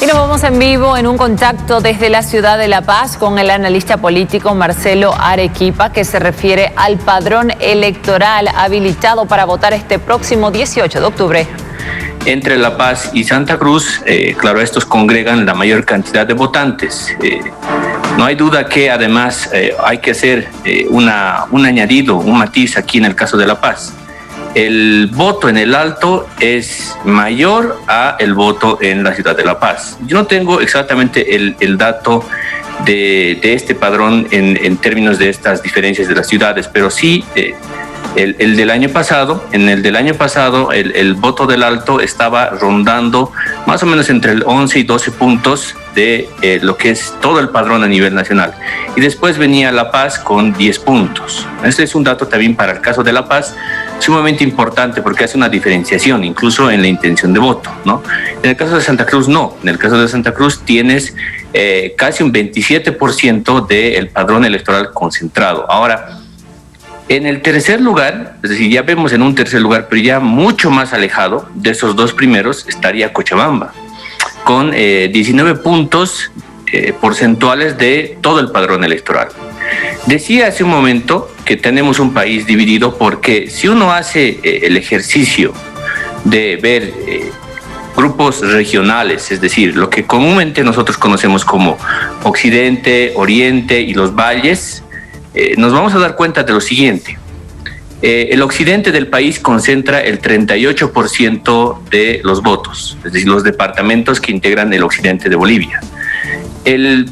Y nos vamos en vivo en un contacto desde la ciudad de La Paz con el analista político Marcelo Arequipa, que se refiere al padrón electoral habilitado para votar este próximo 18 de octubre. Entre La Paz y Santa Cruz, claro, estos congregan la mayor cantidad de votantes. No hay duda que además hay que hacer un añadido, un matiz aquí en el caso de La Paz. El voto en el Alto es mayor a el voto en la ciudad de La Paz. Yo no tengo exactamente el dato de este padrón en términos de estas diferencias de las ciudades, pero sí el del año pasado. En el del año pasado el voto del Alto estaba rondando más o menos entre el 11 y 12 puntos de lo que es todo el padrón a nivel nacional. Y después venía La Paz con 10 puntos. Este es un dato también para el caso de La Paz sumamente importante porque hace una diferenciación incluso en la intención de voto, ¿no? En el caso de Santa Cruz no. En el caso de Santa Cruz tienes casi un 27% del padrón electoral concentrado. Ahora, en el tercer lugar, es decir, ya vemos en un tercer lugar, pero ya mucho más alejado de esos dos primeros, estaría Cochabamba, con 19 puntos porcentuales de todo el padrón electoral. Decía hace un momento que tenemos un país dividido porque si uno hace el ejercicio de ver grupos regionales, es decir, lo que comúnmente nosotros conocemos como Occidente, Oriente y los valles, nos vamos a dar cuenta de lo siguiente. El occidente del país concentra el 38% de los votos, es decir, los departamentos que integran el occidente de Bolivia. El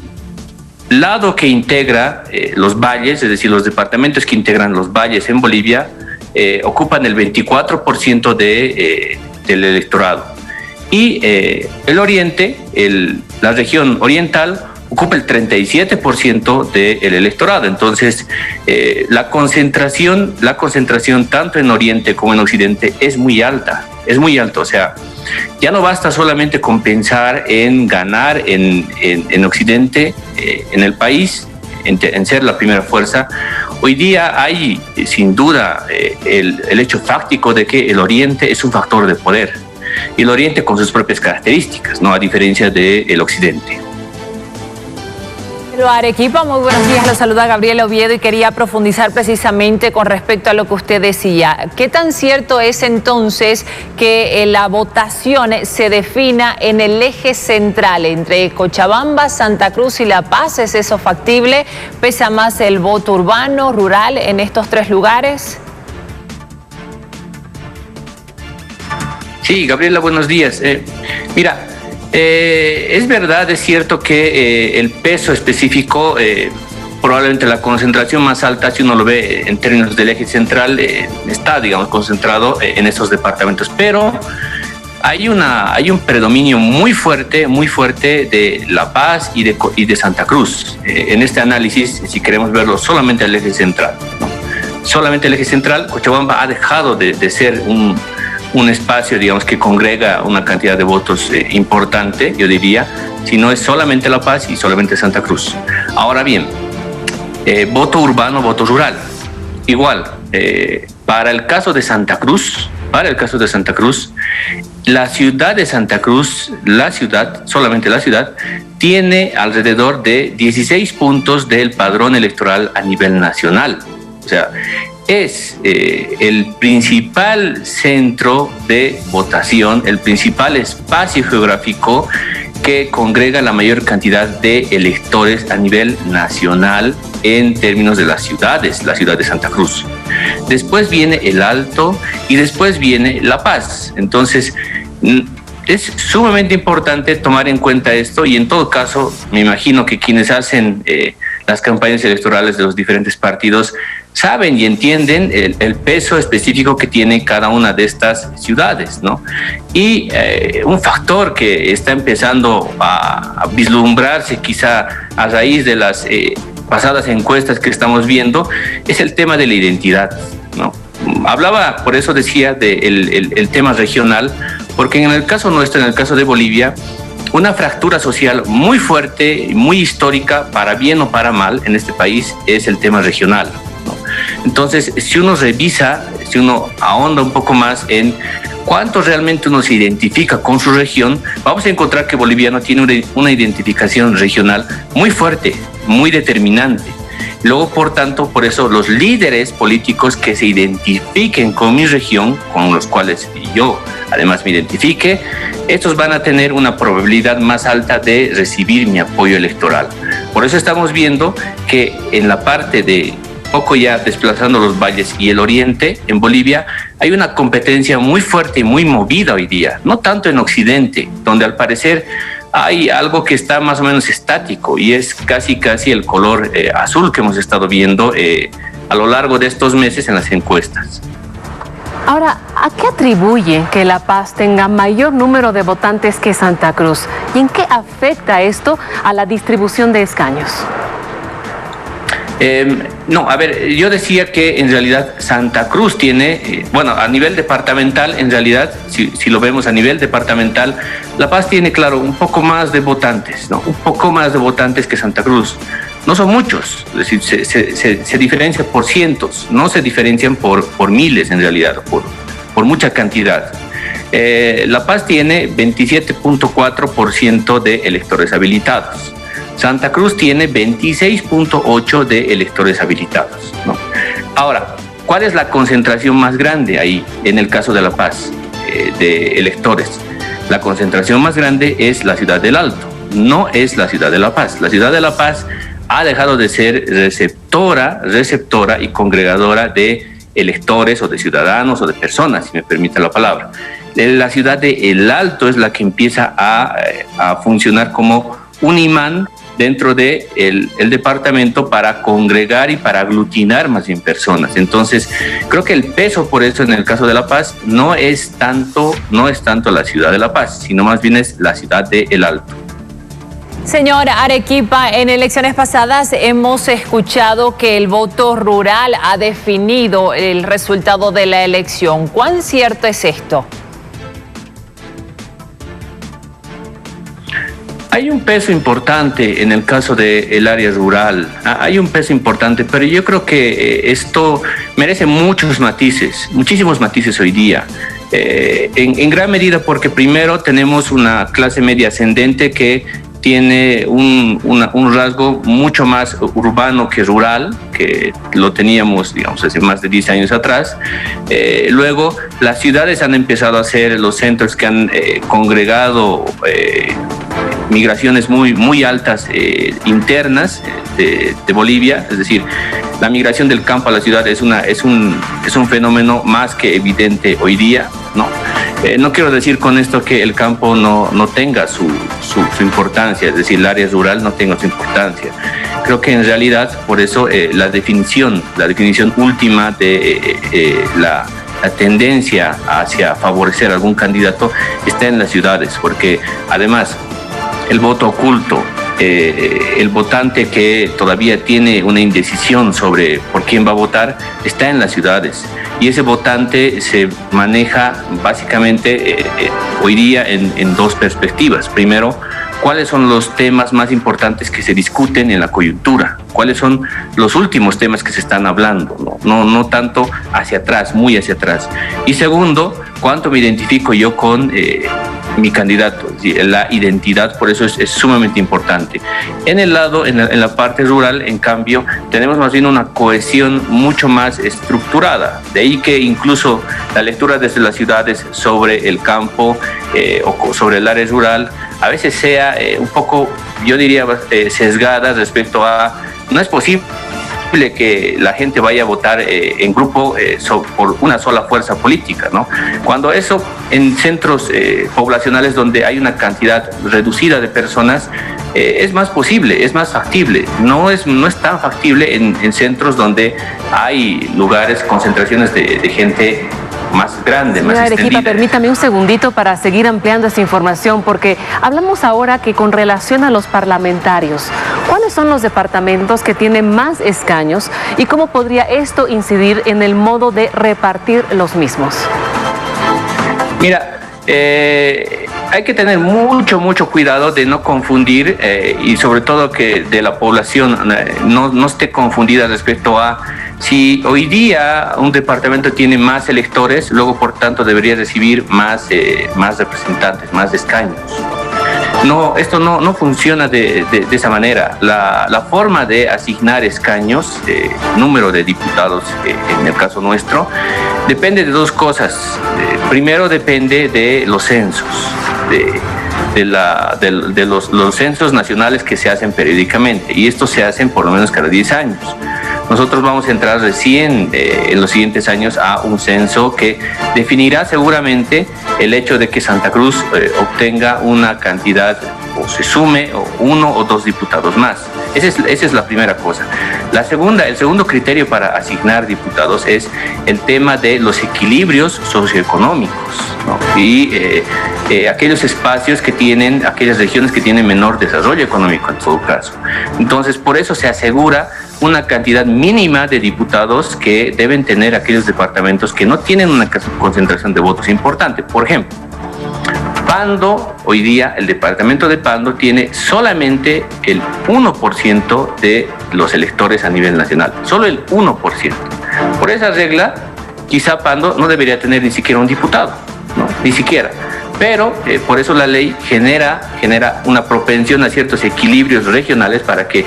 lado que integra los valles, es decir, los departamentos que integran los valles en Bolivia, ocupan el 24% del electorado. Y el oriente, la región oriental, ocupa el 37% del electorado. Entonces, la concentración tanto en Oriente como en Occidente es muy alta, o sea, ya no basta solamente con pensar en ganar en Occidente, en el país, en ser la primera fuerza. Hoy día hay, sin duda, el hecho fáctico de que el Oriente es un factor de poder, y el Oriente con sus propias características, ¿no? A diferencia del Occidente. Arequipa, muy buenos días, lo saluda Gabriela Oviedo y quería profundizar precisamente con respecto a lo que usted decía. ¿Qué tan cierto es entonces que la votación se defina en el eje central entre Cochabamba, Santa Cruz y La Paz? ¿Es eso factible? ¿Pesa más el voto urbano, rural en estos tres lugares? Sí, Gabriela, buenos días. Mira, es verdad, es cierto que el peso específico, probablemente la concentración más alta, si uno lo ve en términos del eje central, está, digamos, concentrado en esos departamentos, pero hay un predominio muy fuerte de La Paz y de Santa Cruz. En este análisis, si queremos verlo solamente al eje central, ¿no? Solamente el eje central, Cochabamba ha dejado de ser un espacio, digamos, que congrega una cantidad de votos importante, yo diría, si no es solamente La Paz y solamente Santa Cruz. Ahora bien, voto urbano, voto rural. Igual, para el caso de Santa Cruz, la ciudad de Santa Cruz, solamente la ciudad, tiene alrededor de 16 puntos del padrón electoral a nivel nacional. O sea, es el principal centro de votación, el principal espacio geográfico que congrega la mayor cantidad de electores a nivel nacional en términos de las ciudades, la ciudad de Santa Cruz. Después viene el Alto y después viene La Paz. Entonces, es sumamente importante tomar en cuenta esto y en todo caso, me imagino que quienes hacen las campañas electorales de los diferentes partidos saben y entienden el peso específico que tiene cada una de estas ciudades, ¿no? Y un factor que está empezando a vislumbrarse quizá a raíz de las pasadas encuestas que estamos viendo es el tema de la identidad, ¿no? Hablaba, por eso decía, del tema regional, porque en el caso nuestro, en el caso de Bolivia, una fractura social muy fuerte, muy histórica, para bien o para mal, en este país, es el tema regional, ¿no? Entonces, si uno revisa si uno ahonda un poco más en cuánto realmente uno se identifica con su región, vamos a encontrar que Boliviano tiene una identificación regional muy fuerte, muy determinante. Luego, por tanto, por eso los líderes políticos que se identifiquen con mi región, con los cuales yo además me identifique, estos van a tener una probabilidad más alta de recibir mi apoyo electoral. Por eso estamos viendo que en la parte de poco ya desplazando los valles y el oriente, en Bolivia, hay una competencia muy fuerte y muy movida hoy día, no tanto en occidente, donde al parecer hay algo que está más o menos estático y es casi el color azul que hemos estado viendo a lo largo de estos meses en las encuestas. Ahora, ¿a qué atribuye que La Paz tenga mayor número de votantes que Santa Cruz? ¿Y en qué afecta esto a la distribución de escaños? No, a ver, yo decía que en realidad Santa Cruz tiene, bueno, a nivel departamental, en realidad, si lo vemos a nivel departamental, La Paz tiene, claro, un poco más de votantes, ¿no? Un poco más de votantes que Santa Cruz. No son muchos, es decir, se diferencia por cientos, no se diferencian por miles en realidad, por mucha cantidad. La Paz tiene 27.4% de electores habilitados. Santa Cruz tiene 26.8% de electores habilitados, ¿no? Ahora, ¿cuál es la concentración más grande ahí en el caso de La Paz de electores? La concentración más grande es la ciudad del Alto, no es la ciudad de La Paz. La ciudad de La Paz ha dejado de ser receptora y congregadora de electores o de ciudadanos o de personas, si me permite la palabra. La ciudad de El Alto es la que empieza a funcionar como un imán dentro de el departamento para congregar y para aglutinar más bien personas. Entonces, creo que el peso por eso en el caso de La Paz no es tanto la ciudad de La Paz, sino más bien es la ciudad de El Alto. Señor Arequipa, en elecciones pasadas hemos escuchado que el voto rural ha definido el resultado de la elección. ¿Cuán cierto es esto? Hay un peso importante en el caso del área rural, hay un peso importante, pero yo creo que esto merece muchos matices, muchísimos matices hoy día. En gran medida porque primero tenemos una clase media ascendente que tiene un rasgo mucho más urbano que rural, que lo teníamos, digamos, hace más de 10 años atrás. Luego, las ciudades han empezado a ser los centros que han congregado migraciones muy altas internas de Bolivia, es decir, la migración del campo a la ciudad es un fenómeno más que evidente hoy día, ¿no? No quiero decir con esto que el campo no tenga su importancia, es decir, el área rural no tenga su importancia. Creo que en realidad, por eso, la definición última de la tendencia hacia favorecer a algún candidato está en las ciudades, porque además el voto oculto, el votante que todavía tiene una indecisión sobre por quién va a votar, está en las ciudades. Y ese votante se maneja básicamente hoy día en dos perspectivas. Primero, ¿cuáles son los temas más importantes que se discuten en la coyuntura? ¿Cuáles son los últimos temas que se están hablando? No tanto hacia atrás, muy hacia atrás. Y segundo, ¿cuánto me identifico yo con mi candidato? La identidad, por eso es sumamente importante. En la parte rural, en cambio, tenemos más bien una cohesión mucho más estructurada. De ahí que incluso la lectura desde las ciudades sobre el campo o sobre el área rural a veces sea un poco, yo diría, sesgada respecto a no es posible que la gente vaya a votar en grupo por una sola fuerza política, ¿no? Cuando eso en centros poblacionales donde hay una cantidad reducida de personas es más posible, es más factible. No es tan factible en centros donde hay lugares, concentraciones de gente más grande, más extendida. Arequipa, permítame un segundito para seguir ampliando esta información, porque hablamos ahora que con relación a los parlamentarios, ¿cuáles son los departamentos que tienen más escaños y cómo podría esto incidir en el modo de repartir los mismos? Mira, hay que tener mucho cuidado de no confundir y sobre todo que de la población no esté confundida respecto a Si hoy día un departamento tiene más electores, luego por tanto debería recibir más representantes, más escaños. No, esto no funciona de esa manera. La forma de asignar escaños, número de diputados en el caso nuestro, depende de dos cosas. Primero depende de los censos, de los censos nacionales que se hacen periódicamente, y estos se hacen por lo menos cada 10 años. Nosotros vamos a entrar recién en los siguientes años a un censo que definirá seguramente el hecho de que Santa Cruz obtenga una cantidad o se sume uno o dos diputados más. Esa es la primera cosa. El segundo criterio para asignar diputados es el tema de los equilibrios socioeconómicos, ¿no? Y aquellos espacios que tienen, aquellas regiones que tienen menor desarrollo económico en todo caso. Entonces, por eso se asegura una cantidad mínima de diputados que deben tener aquellos departamentos que no tienen una concentración de votos importante. Por ejemplo, Pando, hoy día el departamento de Pando tiene solamente el 1% de los electores a nivel nacional, solo el 1%. Por esa regla, quizá Pando no debería tener ni siquiera un diputado, ¿no? Ni siquiera. Pero por eso la ley genera una propensión a ciertos equilibrios regionales para que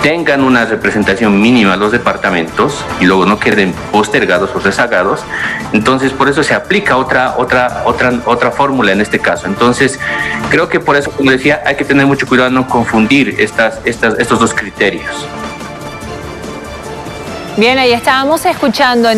tengan una representación mínima los departamentos y luego no queden postergados o rezagados. Entonces, por eso se aplica otra fórmula en este caso. Entonces, creo que por eso, como decía, hay que tener mucho cuidado no confundir estos dos criterios. Bien, ahí estábamos escuchando